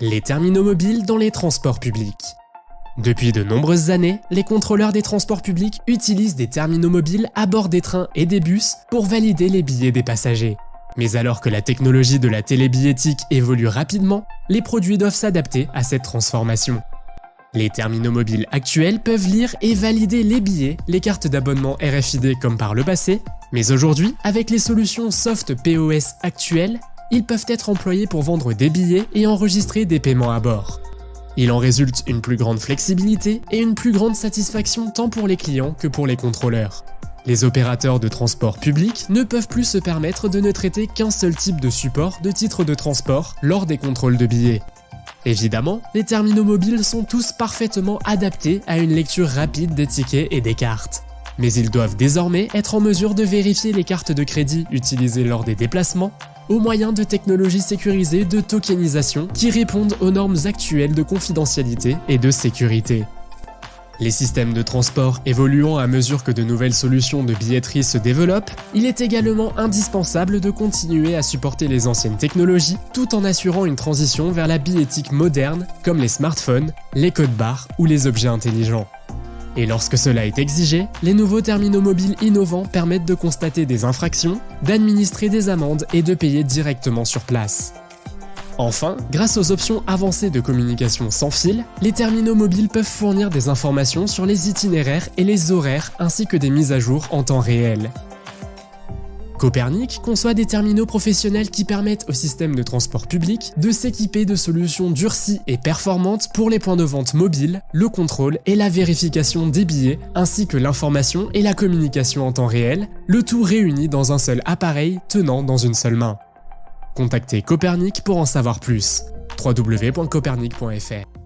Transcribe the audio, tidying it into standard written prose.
Les terminaux mobiles dans les transports publics. Depuis de nombreuses années, les contrôleurs des transports publics utilisent des terminaux mobiles à bord des trains et des bus pour valider les billets des passagers. Mais alors que la technologie de la télébillettique évolue rapidement, les produits doivent s'adapter à cette transformation. Les terminaux mobiles actuels peuvent lire et valider les billets, les cartes d'abonnement RFID comme par le passé, mais aujourd'hui, avec les solutions Soft POS actuelles, ils peuvent être employés pour vendre des billets et enregistrer des paiements à bord. Il en résulte une plus grande flexibilité et une plus grande satisfaction tant pour les clients que pour les contrôleurs. Les opérateurs de transport public ne peuvent plus se permettre de ne traiter qu'un seul type de support de titre de transport lors des contrôles de billets. Évidemment, les terminaux mobiles sont tous parfaitement adaptés à une lecture rapide des tickets et des cartes. Mais ils doivent désormais être en mesure de vérifier les cartes de crédit utilisées lors des déplacements au moyen de technologies sécurisées de tokenisation qui répondent aux normes actuelles de confidentialité et de sécurité. Les systèmes de transport évoluant à mesure que de nouvelles solutions de billetterie se développent, il est également indispensable de continuer à supporter les anciennes technologies tout en assurant une transition vers la billettique moderne comme les smartphones, les codes barres ou les objets intelligents. Et lorsque cela est exigé, les nouveaux terminaux mobiles innovants permettent de constater des infractions, d'administrer des amendes et de payer directement sur place. Enfin, grâce aux options avancées de communication sans fil, les terminaux mobiles peuvent fournir des informations sur les itinéraires et les horaires ainsi que des mises à jour en temps réel. Copernic conçoit des terminaux professionnels qui permettent au système de transport public de s'équiper de solutions durcies et performantes pour les points de vente mobiles, le contrôle et la vérification des billets, ainsi que l'information et la communication en temps réel, le tout réuni dans un seul appareil tenant dans une seule main. Contactez Copernic pour en savoir plus. www.copernic.fr